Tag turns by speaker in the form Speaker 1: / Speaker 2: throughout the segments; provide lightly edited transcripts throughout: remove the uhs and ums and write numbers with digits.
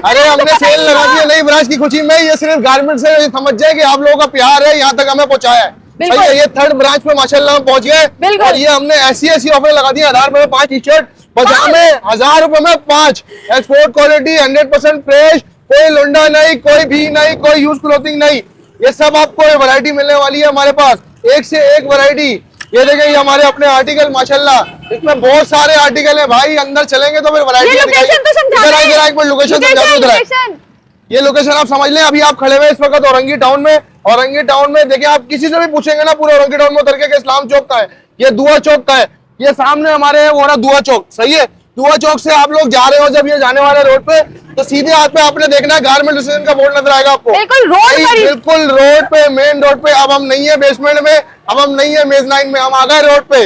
Speaker 1: अरे हमने सेल लगा दी है नई ब्रांच की खुशी में। ये सिर्फ गारमेंट से समझ जाए कि आप लोगों का प्यार है, यहाँ तक हमें पहुंचाया है। सही है, ये थर्ड ब्रांच पे माशाल्लाह हम पहुंच गए। और ये हमने ऐसी ऑफर लगा दी है। 1000 रुपए में 5 टी शर्ट, पजामे 1000 रुपए में 5। एक्सपोर्ट क्वालिटी 100% फ्रेश, कोई लुंडा नहीं, कोई भी नहीं, कोई यूज क्लोथिंग नहीं। ये सब आपको वैरायटी मिलने वाली है हमारे पास, एक से एक वैरायटी। ये देखिए ये हमारे अपने आर्टिकल माशाल्लाह, इसमें बहुत सारे आर्टिकल है भाई। अंदर चलेंगे तो फिर वैरायटी लोकेशन ये लोकेशन आप समझ लें। अभी आप खड़े हुए इस वक्त औरंगी टाउन में। औरंगी टाउन में देखिए, आप किसी से भी पूछेंगे ना पूरे औरंगी टाउन में उतर के इस्लाम चौक का है, ये दुआ चौक का है। ये सामने हमारे वो रहा दुआ चौक। सही है, दुआ चौक से आप लोग जा रहे हो जब ये जाने वाले रोड पे, तो सीधे हाथ पे आपने देखना है गारमेंट स्टेशन का बोर्ड नजर आएगा आपको। बिल्कुल रोड पे, मेन रोड पे। अब हम नहीं है बेसमेंट में, अब हम नहीं है मेजनाइन में, हम आ गए रोड पे।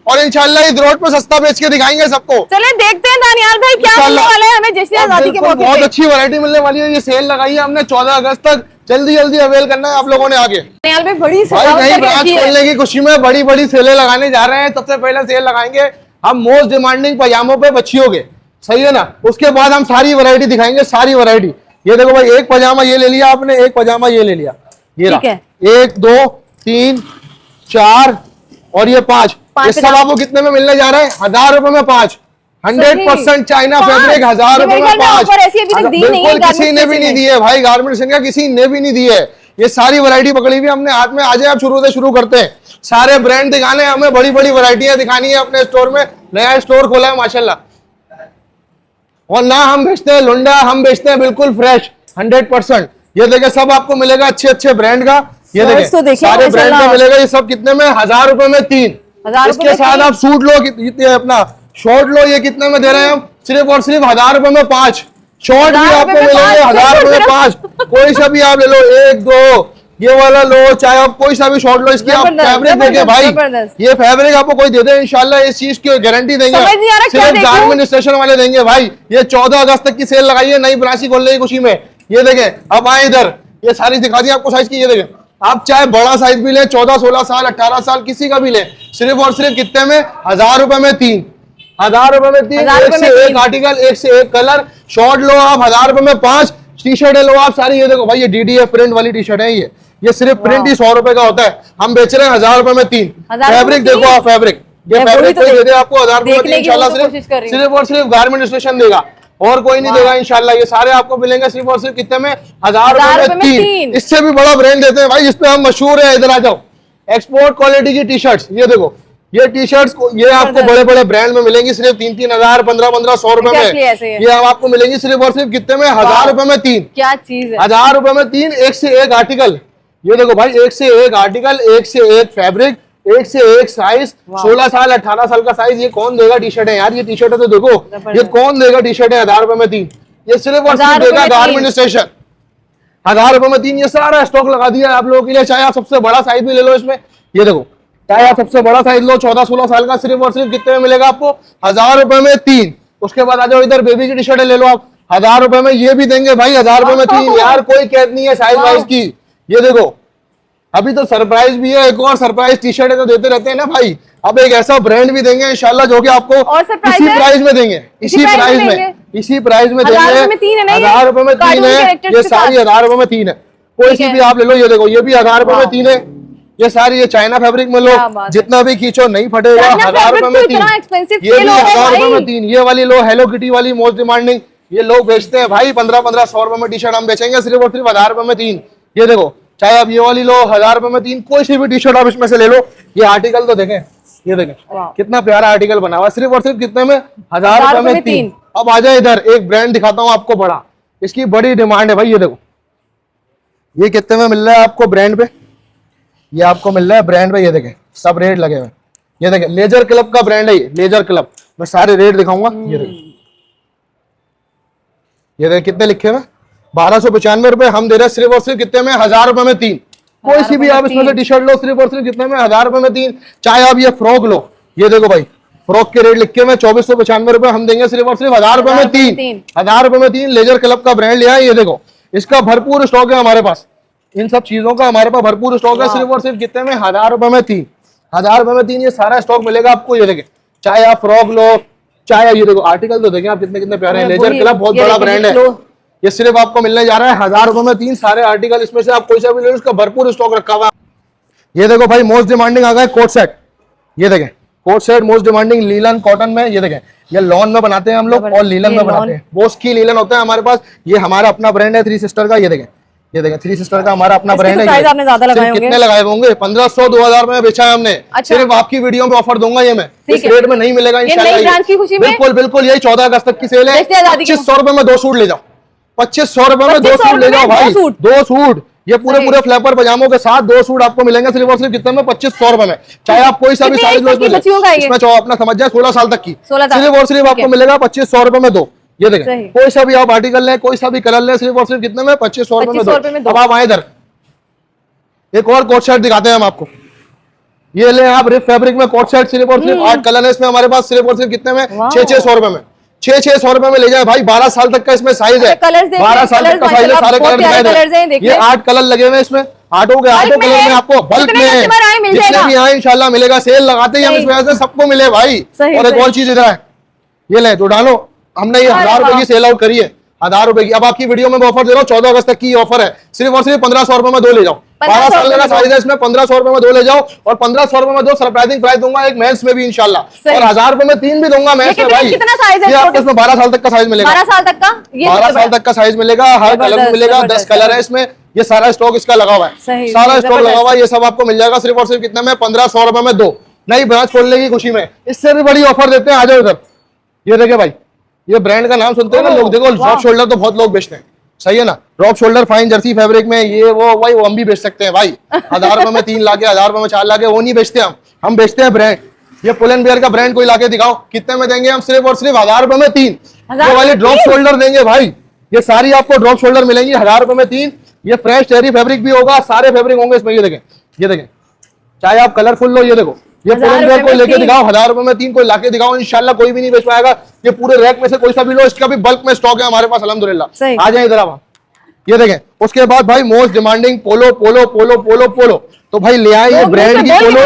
Speaker 1: और इंशाल्लाह इस रोड पे सस्ता बेच के दिखाएंगे सबको।
Speaker 2: चले देखते हैं दानियाल भाई क्या मिलने वाला है हमें जश्न आजादी के मौके पे।
Speaker 1: बहुत अच्छी वैरायटी मिलने वाली है। ये सेल लगाई है हमने 14 अगस्त तक, जल्दी जल्दी अवेल करना है आप लोगों ने आगे।
Speaker 2: दानियाल भाई बड़ी
Speaker 1: ब्रांच खोलने की खुशी में बड़ी बड़ी सेलें लगाने जा रहे हैं। सबसे पहले सेल लगाएंगे हम मोस्ट डिमांडिंग पजामों पे बच्चियों के। सही है ना, उसके बाद हम सारी वैरायटी दिखाएंगे, सारी वैरायटी। ये देखो भाई, एक पजामा ये ले लिया आपने, एक पजामा ये ले लिया, ये रहा 1 2 3 4 और ये 5। ये सब आपको कितने में मिलने जा रहा है? 1000 रुपए में 5। 100% चाइना फैब्रिक, 1000 रुपए में 5। बिल्कुल किसी ने भी नहीं दी है भाई, गारमेंट्स का किसी ने भी नहीं दी है। ये सारी वैरायटी पकड़ी हुई हमने हाथ में। आज आप शुरू से शुरू करते हैं, सारे ब्रांड दिखाने, हमें बड़ी बड़ी वैरायटियां दिखानी है अपने स्टोर में। नया स्टोर खोला है माशाल्लाह। और ना हम बेचते हैं लुंडा, हम बेचते हैं बिल्कुल फ्रेश 100%। ये देखे सब आपको मिलेगा अच्छे अच्छे ब्रांड का। ये देखे सारे ब्रांड का मिलेगा। ये सब कितने में? 1000 रुपए में 3। इसके साथ आप सूट लो, अपना शॉर्ट लो, ये कितने में दे रहे हैं हम? सिर्फ और सिर्फ 1000 रुपए में 5 शॉर्ट भी आपको मिलेंगे। 1000 रुपए में 5। कोई सा भी आप ले लो, 1 2 ये वाला लो, चाहे आप कोई सा भी शॉर्ट लो। इसकी आप फैब्रिक देखें भाई, ये फैब्रिक आपको कोई दे दे इंशाल्लाह, इस चीज की गारंटी देंगे। सिर्फ गारमेंट स्टेशन वाले देंगे भाई। ये 14 अगस्त तक की सेल लगाई है नई ब्रांच खोलने की खुशी में। ये देखें, अब आए इधर, ये सारी दिखा दी आपको साइज की। ये देखें, आप चाहे बड़ा साइज भी ले, 14 16 साल 18 साल किसी का भी ले, सिर्फ और सिर्फ कितने में? 1000 रुपए में 3। 1000 रुपए में 3। एक से एक आर्टिकल, एक से एक कलर। शॉर्ट लो आप 1000 रुपए में 5। टी शर्ट लो आप सारी। ये देखो भाई, ये DDF प्रिंट वाली टी शर्ट है। ये सिर्फ प्रिंट ही 100 रुपए का होता है, हम बेच रहे हैं 1000 रुपए में 3। फैब्रिक देखो आप, फैब्रिक ये फैब्रिक कोई दे दे आपको 1000 रुपए में 3 इंशाल्लाह। सिर्फ और सिर्फ गारमेंट स्टेशन देगा और कोई नहीं देगा इंशाल्लाह। ये सारे आपको मिलेंगे सिर्फ और सिर्फ कितने में? 1000 रुपए में 3। इससे भी बड़ा ब्रांड देते हैं भाई, जिसपे हम मशहूर है। इधर आ जाओ, एक्सपोर्ट क्वालिटी की टी शर्ट्स। ये देखो, ये टी शर्ट्स ये आपको बड़े बड़े ब्रांड में मिलेंगी सिर्फ 3-3 हजार, 15-15 100 रुपए में। ये आपको मिलेंगी सिर्फ और सिर्फ कितने में? 1000 रुपए में 3।
Speaker 2: क्या चीज है?
Speaker 1: 1000 रुपए में 3, एक से एक आर्टिकल। ये देखो भाई, एक से एक आर्टिकल, एक से एक फैब्रिक, एक से एक साइज। 16 साल 18 साल का साइज। ये कौन देगा टी शर्ट है यार? ये टी शर्ट है तो देखो, ये कौन देगा टी शर्ट है 1000 रुपए में 3? ये सिर्फ और सिर्फ देगा गारमेंट स्टेशन। 1000 रुपए में 3। ये सारा स्टॉक लगा दिया आप लोगों के लिए। चाहे आप सबसे बड़ा साइज भी ले लो इसमें। ये देखो, चाहे आप सबसे बड़ा साइज लो 14-16 साल का, सिर्फ और सिर्फ कितने में मिलेगा आपको? 1000 रुपए में 3। उसके बाद आ जाओ इधर, बेबी की टी शर्ट ले लो आप 1000 रुपए में। ये भी देंगे भाई 1000 रुपए में 3। यार कोई कैद नहीं है साइज वाइज की। ये देखो, अभी तो सरप्राइज भी है, एक और सरप्राइज टी शर्ट तो देते रहते हैं ना भाई। अब एक ऐसा ब्रांड भी देंगे इंशाल्लाह जो कि आपको इसी प्राइस में देंगे, इसी प्राइस में देंगे। 1000 रुपए में 3 है। ये सारी 1000 रुपए में 3 है। कोई सी भी आप ले लो। ये देखो, ये भी 1000 रुपए में 3 है। ये सारी ये चाइना फैब्रिक में लो, जितना भी खींचो नहीं फटेगा। 1000 रुपए में 3। ये भी 1000 रुपए में 3। ये वाली लो, हेलो किटी वाली मोस्ट डिमांडिंग। ये लोग बेचते हैं भाई 15-15 100 रुपए में टी शर्ट, हम बेचेंगे सिर्फ और सिर्फ 1000 रुपए में 3। ये देखो, चाहे आप ये वाली लो 1000 रुपए में 3, कोई सी भी टी शर्ट आप इसमें से ले लो। ये आर्टिकल तो देखें, ये देखें कितना प्यारा आर्टिकल बना हुआ, सिर्फ और सिर्फ कितने में? 1000 रुपए में 3। अब आ जाए इधर, एक ब्रांड दिखाता हूँ आपको बड़ा, इसकी बड़ी डिमांड है भाई। ये देखो, ये कितने में मिल रहा है आपको ब्रांड पे? ये आपको मिल रहा है ब्रांड पे। ये देखें, सब रेट लगे हुए। ये देखें, लेजर क्लब का ब्रांड है ये, लेजर क्लब। मैं सारे रेट दिखाऊंगा। ये देखें कितने लिखे हुए? 1295 रुपए हम दे रहे हैं सिर्फ और सिर्फ कितने में? 1000 रुपए में 3। कोई सी भी आप इसमें से टी शर्ट लो, सिर्फ और सिर्फ कितने में? 1000 रुपए में 3। चाहे आप ये फ्रॉक लो, ये देखो भाई, फ्रॉक के रेट लिखे हुए 2495 रुपए, हम देंगे सिर्फ और सिर्फ 1000 रुपए में 3। 1000 रुपए में 3 लेजर क्लब का ब्रांड लिया है। ये देखो, इसका भरपूर स्टॉक है हमारे पास, इन सब चीजों का हमारे पास भरपूर स्टॉक है। सिर्फ और सिर्फ कितने में? 1000 रुपए में 3। 1000 रुपए में 3 ये सारा स्टॉक मिलेगा आपको। ये देखें, चाहे आप फ्रॉक लो, चाहे ये देखो आर्टिकल तो देखें आप कितने कितने प्यारे हैं। लेजर क्लब बहुत बड़ा ब्रांड है। ये सिर्फ आपको मिलने जा रहा है 1000 रुपए में 3 सारे आर्टिकल, इसमें से आप कोई सा भी ले लो, उसका भरपूर स्टॉक रखा हुआ। ये देखो भाई मोस्ट डिमांडिंग आ गए कोट सेट, ये देखें coat set most demanding linen cotton में, ये देखें ये लॉन में बनाते हैं हम लोग और लीलन में बनाते हैं, बोस की लीलन होता है हमारे पास। ये हमारा अपना ब्रांड है थ्री सिस्टर का, ये देखें थ्री सिस्टर का हमारा अपना ब्रांड है।
Speaker 2: आपने ज्यादा लगाए होंगे,
Speaker 1: कितने लगाए होंगे? 1500-2000 में बेचा है हमने।
Speaker 2: अच्छा।
Speaker 1: सिर्फ आपकी वीडियो में ऑफर दूंगा ये मैं, इस रेट में नहीं मिलेगा इंशाल्लाह। बिल्कुल बिल्कुल यही 14 अगस्त तक की सेल है। 2500 रुपए में 2 सूट ले जाओ, 2500 रुपए में 2 सूट ले जाओ भाई, 2 सूट ये पूरे फ्लैपर पजामों के साथ 2 सूट आपको मिलेंगे सिर्फ और सिर्फ कितने में? 2500 रुपए में। चाहे आप कोई सा भी साइज लो, इसमें अपना समझ जाए 16 साल तक की, सिर्फ और सिर्फ आपको मिलेगा 2500 रुपए में 2। ये देखें कोई सा भी आप आर्टिकल लें, कोई सा भी कलर लें, सिर्फ और सिर्फ कितने में? 2500 रुपए में 2। अब आप आए इधर एक और कोट शर्ट दिखाते हैं हम आपको। ये ले आप रिफ फैब्रिक में कोट शर्ट, सिर्फ और सिर्फ 8 कलर है इसमें हमारे पास, सिर्फ और सिर्फ कितने में? 600 रुपए में। 600 रुपए में ले जाए भाई, 12 साल तक का इसमें साइज है, 12 साल तक का साइज है, सारे कलर दिखाए। ये 8 कलर लगे हुए इसमें, 8 कलर में आपको बल्क में जितने भी आए इंशाल्लाह मिलेगा। सेल लगाते ही हम इस वजह से सबको मिले भाई। और एक और चीज इधर है, ये ले तो डालो, हमने ये 1000 रुपए की सेल आउट करी है, 1000 रुपए की। अब आपकी वीडियो में ऑफर दे रहा हूँ, 14 अगस्त तक की ऑफर है, सिर्फ और सिर्फ 1500 रुपए में 2 ले जाओ। 12 साल का साइज है इसमें, 1500 रुपए में 2 ले जाओ और 1500 रुपए में 2 सरप्राइजिंग प्राइस दूंगा एक मेंस में भी इंशाल्लाह, और 1000 रुपए में 3 भी दूंगा मेंस में भाई।
Speaker 2: कितना साइज है?
Speaker 1: ये आपको इसमें 12 साल तक का साइज मिलेगा,
Speaker 2: 12 साल तक का,
Speaker 1: 12 साल तक का साइज मिलेगा, हर कलर में मिलेगा, 10 कलर है इसमें। ये सारा स्टॉक इसका लगा हुआ है, सारा स्टॉक लगा हुआ है, ये सब आपको मिल जाएगा सिर्फ और सिर्फ कितने में? 1500 रुपए में 2। नई ब्रांच खोलने की खुशी में इससे भी बड़ी ऑफर देते हैं, आ जाओ इधर। ये देखिए भाई, ये ब्रांड का नाम सुनते हैं ना लोग, देखो ड्रॉप शोल्डर तो बहुत लोग बेचते हैं, सही है ना? Drop shoulder fine Jersey fabric में, ये वो भाई वो हम भी बेच सकते हैं भाई। 1000 रुपए में 3 लाके, 1000 रुपए में 4 लाके, वो नहीं बेचते हम बेचते हैं ब्रांड। ये पुल एंड बियर का ब्रांड कोई लाके दिखाओ, कितने में देंगे हम? सिर्फ और सिर्फ 1000 रुपए में 3। ये वाली ड्रॉप शोल्डर देंगे भाई, ये सारी आपको ड्रॉप शोल्डर मिलेंगी 1000 रुपए में 3। ये फ्रेश टेरी फैब्रिक भी होगा, सारे फैब्रिक होंगे इसमें। ये देखें चाहे आप कलरफुल लो, ये देखो ये पुल एंड बियर कोई लेके दिखाओ, 1000 रुपए में 3 कोई लाके दिखाओ, इंशाल्लाह कोई भी नहीं बेच पाएगा। ये पूरे रैक में से कोई सा भी लो, इसका भी बल्क में स्टॉक है हमारे पास अल्हम्दुलिल्लाह। आ जाए इधर आप, ये देखें। उसके बाद भाई मोस्ट डिमांडिंग पोलो पोलो पोलो पोलो पोलो, तो भाई ले आए ये ब्रांड की पोलो,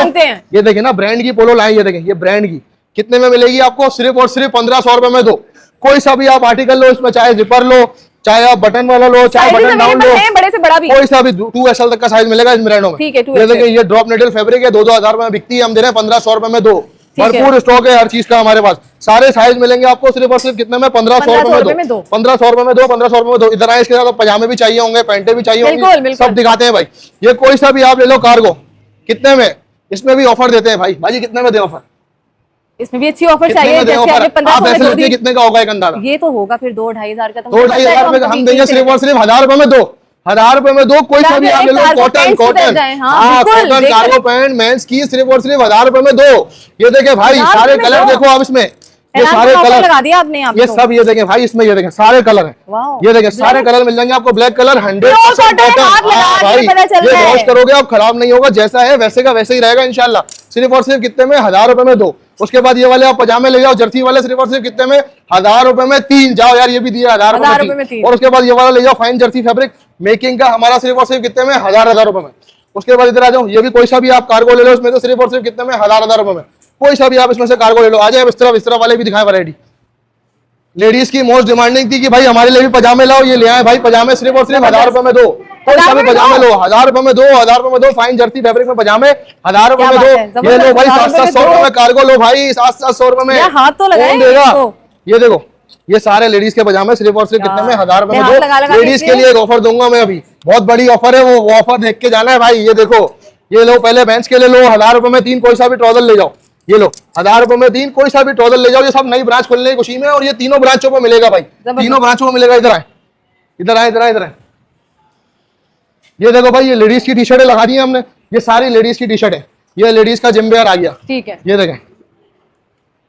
Speaker 1: ये देखें ना ब्रांड की पोलो लाए, ये देखें ये ब्रांड की कितने में मिलेगी आपको? सिर्फ और सिर्फ 1500 रुपए में 2। कोई सा भी आप आर्टिकल लो इसमें, चाहे जिपर लो, चाहे आप बटन वाला लो, चाहे बटन डाउन लो, बड़े से बड़ा भी, कोई सा भी 2XL तक का साइज मिलेगा इन ब्रांडों में। ये देखिए ये ड्रॉप नेडल फैब्रिक है, 2-2000 रुपए में बिकती है, हम दे रहे हैं 1500 रुपए में 2। भरपूर स्टॉक है हर चीज का हमारे पास, सारे साइज मिलेंगे आपको सिर्फ और सिर्फ कितने में? 1500 रुपए में 2। 1500 रुपए में 2, 1500 रुपए में 2। इधर आए, इसके साथ पजामे भी चाहिए होंगे, पैंटे भी चाहिए होंगे, सब दिखाते हैं भाई। ये कोई सा भी आप ले लो कार्गो, कितने में? इसमें भी ऑफर देते हैं भाई। भाई कितने में दे ऑफर?
Speaker 2: इसमें भी अच्छी ऑफर चाहिए, जैसे आपने 1500 में
Speaker 1: कितने का होगा एक अंदाजा?
Speaker 2: ये तो होगा फिर 2-2500 का,
Speaker 1: 2-2500 रुपए हम देंगे सिर्फ और सिर्फ 1000 रुपए में 2। 1000 रुपए में 2 कोई सा भी आप ले लो, cotton cotton cotton cargo pant men's की सिर्फ और सिर्फ 1000 रुपए में 2। ये देखे भाई सारे कलर देखो आप इसमें, ये सारे कलर लगा दिया आपने यहाँ, ये सब ये देखें भाई, इसमें ये देखें सारे कलर हैं, ये देखें सारे कलर मिल जाएंगे आपको। ब्लैक कलर 100% कॉटन भाई, ये वॉश करोगे आप खराब नहीं होगा, जैसा है वैसे का वैसे ही रहेगा इंशाल्लाह। सिर्फ और सिर्फ कितने में? 1000 रुपए में 2। उसके बाद ये वाले आप पजामे ले जाओ जर्सी वाले, सिर्फ और सिर्फ कितने में? 1000 रुपए में 3। जाओ यार, ये भी दिया 1000 रुपए में 3। और उसके बाद ये वाला ले जाओ फाइन जर्सी फैब्रिक मेकिंग का, हमारा सिर्फ और सिर्फ कितने में? 1000 रुपए में। उसके बाद इधर आ जाओ, ये भी कोई सा भी आप कार्गो ले लो, इसमें तो सिर्फ और सिर्फ कितने में? 1000 रुपए में। कोई सा भी आप इसमें से कार्गो ले लो। आ जाए इस तरफ वाले भी दिखाएं वैरायटी। लेडीज की मोस्ट डिमांडिंग थी कि भाई हमारे लिए भी पजामे लाओ, ये ले आए भाई पजामे सिर्फ और सिर्फ 1000 रुपए में 2। कोई सा भी पजामे लो 1000 रुपए में 2, 1000 रुपए में 2 फाइन जर्सी फैब्रिक में पजामे 1000 रुपए में 2। ये लो भाई 700-700 रुपए में कार्गो लो भाई, 700-700 रुपए में
Speaker 2: हाथ तो लगाए
Speaker 1: देगा। ये देखो ये सारे लेडीज के पजामे सिर्फ और सिर्फ कितने में? 1000 रुपए में 2। लेडीज के लिए एक ऑफर दूंगा मैं अभी, बहुत बड़ी ऑफर है, वो ऑफर देख के जाना है भाई। ये देखो ये लो, पहले बेंच के लिए लो 1000 रुपए में 3 कोई सा भी ट्राउजर ले जाओ, ये लो 1000 रुपए में 3 कोई सा भी ट्राउजर ले जाओ। ये सब नई ब्रांच खोलने की खुशी में, और ये तीनों ब्रांचों पर मिलेगा भाई, तीनों ब्रांचों में मिलेगा। इधर आए इधर आए इधर आए इधर आए, ये देखो भाई ये लेडीज की टी शर्टें लगा दी है हमने, ये सारी लेडीज की टी शर्ट है। ये लेडीज का जिम्बेयर आ गया, ठीक है। ये देखें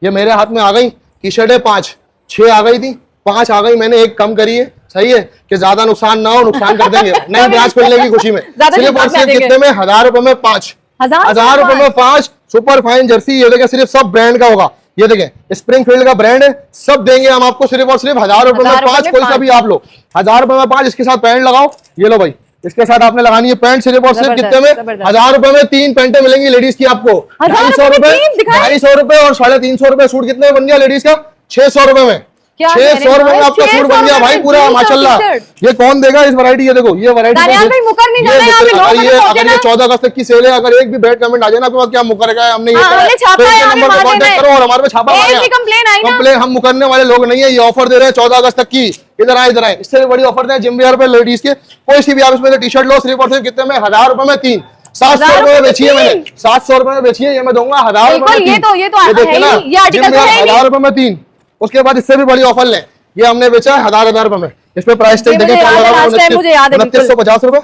Speaker 1: ये मेरे हाथ में आ गई टी शर्टें 5-6 आ गई थी, 5 आ गई, मैंने एक कम करी है, सही है कि ज्यादा नुकसान ना हो, नुकसान कर देंगे नई ब्रांच खोलने की खुशी में। सिर्फ और सिर्फ कितने में? 1000 रुपए में 5। 1000 रुपए में 5 सुपर फाइन जर्सी। ये देखें सिर्फ सब ब्रांड का होगा, ये देखें स्प्रिंगफील्ड का ब्रांड है, सब देंगे हम आपको सिर्फ और सिर्फ 1000 रुपए में 5। कोई सा भी आप लो 1000 रुपए में 5। इसके साथ पैंट लगाओ, ये लो भाई इसके साथ आपने लगानी है पैंट, सिर्फ और सिर्फ कितने में? 1000 रुपए में 3 पैंटें मिलेंगी लेडीज की आपको। 250 रुपए, 250 रुपए और 350 रुपए सूट। कितने बन गया लेडीज का? 600 रुपए में।
Speaker 2: क्या
Speaker 1: 600 रुपए में आपका सूट बन गया भाई पूरा माशाल्लाह। ये कौन देगा इस वैरायटी, ये देखो ये वैरायटी
Speaker 2: दानियाल भाई मुकर नहीं जाना यहाँ पे, लोग
Speaker 1: अगर ये
Speaker 2: पहुंचे ना।
Speaker 1: 14 अगस्त तक की सेल है, अगर एक भी बैड कमेंट आ जाए ना आपके क्या मुकर गया हमने ये
Speaker 2: हाँ,
Speaker 1: करा
Speaker 2: हमने छापा है, हमें
Speaker 1: नंबर
Speaker 2: मार
Speaker 1: पे
Speaker 2: देना
Speaker 1: कांटेक्ट
Speaker 2: है।
Speaker 1: करो और हमारे पे छापा
Speaker 2: एक
Speaker 1: मारें।
Speaker 2: भी कंप्लेन आई ना।
Speaker 1: कंप्लेन हम मुकरने वाले लोग नहीं है, ये ऑफर दे रहे हैं 14 अगस्त तक की। इधर आए इससे भी बड़ी ऑफर दे जिम वियर पे लेडीज के, कोई सी भी आप इसमें टी शर्ट लो सिर्फ और सिर्फ कितने में 1000 रुपए में 3, 700 रुपए में बेची है मैंने, 700 रुपए में बेची है, ये मैं दूंगा 1000 रुपए में 3।
Speaker 2: ये
Speaker 1: देखिए ना,
Speaker 2: ये आर्टिकल तो है
Speaker 1: 1000 रुपए में 3। उसके बाद इससे भी बड़ी ऑफर लें, ये हमने बेचा है 1000 रुपए में। इस पे प्राइस टैग देखें क्या लगा हुआ है, 2950 रुपए,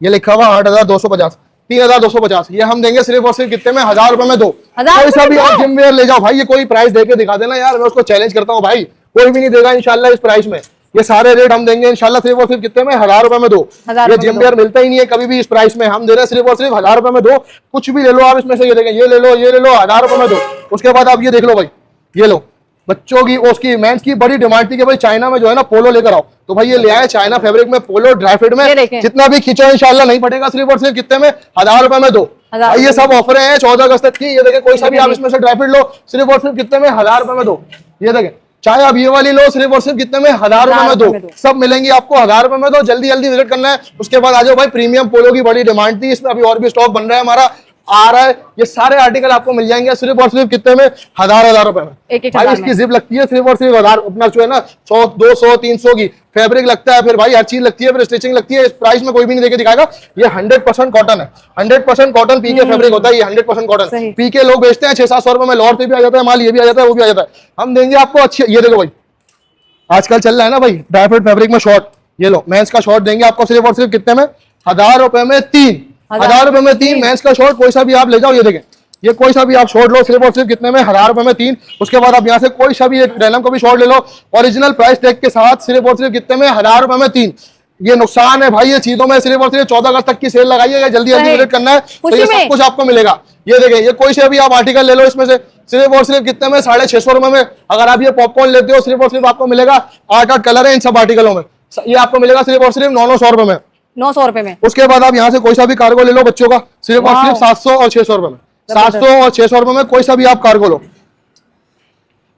Speaker 1: ये लिखा हुआ 8250, 3250। ये हम देंगे सिर्फ और सिर्फ कितने में 1000 रुपए में 2। कोई सा भी आप जिम वेयर ले जाओ भाई, ये कोई प्राइस देके दिखा देना यार, मैं उसको चैलेंज करता हूँ भाई, कोई भी नहीं देगा इंशाल्लाह इस प्राइस में। ये सारे रेट हम देंगे इंशाल्लाह सिर्फ और सिर्फ कितने में 1000 रुपए में 2। ये जिम वेयर मिलता ही नहीं है कभी भी इस प्राइस में, हम दे रहे हैं सिर्फ और सिर्फ 1000 रुपए में 2। कुछ भी ले लो आप इसमें से, ये देखें, ये ले लो, ये ले लो, 1000 रुपए में 2। उसके बाद आप ये देख लो भाई, ये लो बच्चों की उसकी मेंस की बड़ी डिमांड थी कि भाई चाइना में जो है ना पोलो लेकर आओ, तो भाई ये ले आए चाइना फैब्रिक में पोलो ड्राई फिट में, जितना भी खींचो इंशाल्लाह नहीं पड़ेगा, सिर्फ और सिर्फ कितने में 1000 रुपए में 2। ये सब ऑफर हैं 14 अगस्त तक की। ये देखें कोई सा भी आप इसमें से ड्राई फिट लो सिर्फ और सिर्फ कितने में 1000 रुपए में 2। ये देखें चाहे आप ये वाली लो सिर्फ और सिर्फ कितने में 1000 रुपए में 2, सब मिलेंगी आपको 1000 रुपए में 2। जल्दी जल्दी विजिट करना है। उसके बाद आ जाओ भाई, प्रीमियम पोलो की बड़ी डिमांड थी, इसमें अभी और भी स्टॉक बन रहा है हमारा, आ रहा है। ये सारे आर्टिकल आपको मिल जाएंगे सिर्फ और सिर्फ कितने में 1000 रुपए में। भाई इसकी जिप लगती है सिर्फ और सिर्फ 1000, अपना जो है ना 100 200 300 की फैब्रिक लगता है, फिर भाई हर चीज लगती है, फिर स्टिचिंग लगती है। इस प्राइस में कोई भी नहीं देके दिखाएगा। ये 100% कॉटन है, 100% कॉटन पीके फैब्रिक होता है, ये 100% कॉटन। पीके लोग बेचते हैं 600-700 रुपए में, लॉट से भी आ जाता है माल, ये भी आ जाता है, वो भी आ जाता है। हम देंगे आपको अच्छी, ये देखो भाई आजकल चल रहा है ना भाई ड्राई फिट फैब्रिक में शॉर्ट, ये लो मेंस का शॉर्ट देंगे आपको सिर्फ और सिर्फ कितने में 1000 रुपए में 3। 1000 रुपए में 3 मेंस का शॉर्ट, कोई सा भी आप ले जाओ। ये देखें, ये कोई सा भी आप शॉर्ट लो सिर्फ और सिर्फ कितने में 1000 रुपए में 3। उसके बाद आप यहाँ से कोई सा भी एक डेनिम को भी शॉर्ट ले लो ओरिजिनल प्राइस टैग के साथ, सिर्फ और सिर्फ कितने में 1000 रुपए में 3। ये नुकसान है भाई ये चीजों में, सिर्फ और सिर्फ 14 अगस्त तक की सेल लगाइएगा, जल्दी जल्दी विजिट करना है तो ये सब कुछ आपको मिलेगा। ये देखें, ये कोई से भी आप आर्टिकल ले लो इसमें से सिर्फ और सिर्फ कितने में 650 रुपए में। अगर आप ये पॉपकॉर्न लेते हो सिर्फ और सिर्फ आपको मिलेगा 8-8 कलर है इन सब आर्टिकलों में, ये आपको मिलेगा सिर्फ और सिर्फ 900 रुपए में,
Speaker 2: 900 रुपए में।
Speaker 1: उसके बाद आप यहाँ से कोई सा भी कार्गो ले लो बच्चों का सिर्फ और सिर्फ 700 और 600 रुपए में, 700 और 600 रुपए में कोई सा भी आप कार्गो लो।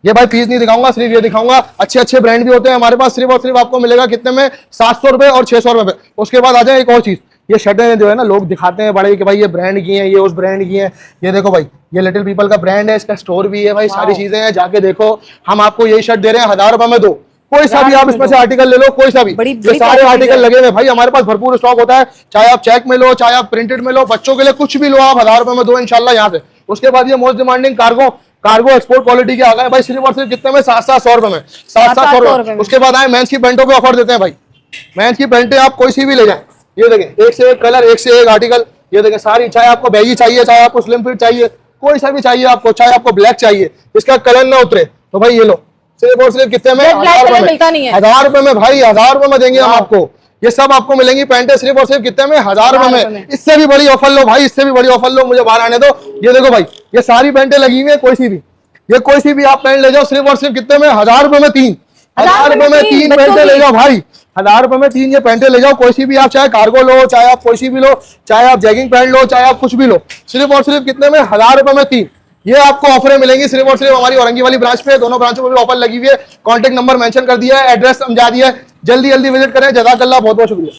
Speaker 1: ये भाई पीस नहीं दिखाऊंगा, सिर्फ ये दिखाऊंगा, अच्छे अच्छे ब्रांड भी होते हैं हमारे पास, सिर्फ और सिर्फ आपको मिलेगा कितने में 700 रुपए और 600 रुपए पे। उसके बाद आ जाए एक और चीज, ये शर्टें जो है ना लोग दिखाते हैं बड़े कि भाई ये ब्रांड की है, ये उस ब्रांड की है। ये देखो भाई ये लिटिल पीपल का ब्रांड है, इसका स्टोर भी है भाई, सारी चीजें हैं, जाके देखो। हम आपको यही शर्ट दे रहे हैं 1000 रुपए में 2। कोई सा भी आप इसमें से आर्टिकल ले लो, कोई सा भी, ये सारे आर्टिकल लगे हुए भाई हमारे पास, भरपूर स्टॉक होता है। चाहे आप चेक में लो, चाहे आप प्रिंटेड में लो, बच्चों के लिए कुछ भी लो आप 1000 रुपए में 2 इंशाल्लाह यहाँ से। उसके बाद ये most demanding cargo export quality के आ गए भाई, सिर्फ और सिर्फ कितने में 700 रुपए में, 700 रुपए। उसके बाद आए मेंस की पैंटों पे ऑफर देते हैं भाई, मेंस की पैंटें आप कोई सी भी ले जाएं। ये देखें एक से एक कलर, एक से एक आर्टिकल, ये देखें सारी, चाहे आपको बैगी चाहिए, चाहे आपको स्लिम फिट चाहिए, कोई सा भी चाहिए आपको, चाहे आपको ब्लैक चाहिए, इसका कलर ना उतरे, तो भाई ये लो सिर्फ और सिर्फ कितने में 1000 रुपए में, 1000 रुपए में भाई, 1000 रुपए में देंगे हम आपको। ये सब आपको मिलेंगी पैंटें सिर्फ और सिर्फ कितने में 1000 रुपए में। इससे भी बड़ी ऑफर लो भाई, इससे भी बड़ी ऑफर लो, मुझे बाहर आने दो। ये देखो भाई ये सारी पैंटें लगी हुई है, कोई सी भी, ये कोई सी भी आप पैंट ले जाओ सिर्फ और सिर्फ कितने में 1000 रुपए में 3। 1000 रुपए में 3 पैंटें ले जाओ भाई, 1000 रुपए में 3 ये पैंटें ले जाओ, कोई सी भी आप, चाहे कार्गो लो, चाहे आप कोई सी भी लो, चाहे आप जैगिंग पैंट लो, चाहे आप कुछ भी लो, सिर्फ और सिर्फ कितने में 1000 रुपए में 3। ये आपको ऑफरें मिलेंगी सिर्फ और सिर्फ हमारी औरंगी वाली ब्रांच पे। दोनों ब्रांचों में भी ऑफर लगी हुई है, कॉन्टेक्ट नंबर मेंशन कर दिया है, एड्रेस समझा दिया है, जल्दी जल्दी विजिट करें। जज़ाकल्लाह, बहुत बहुत शुक्रिया।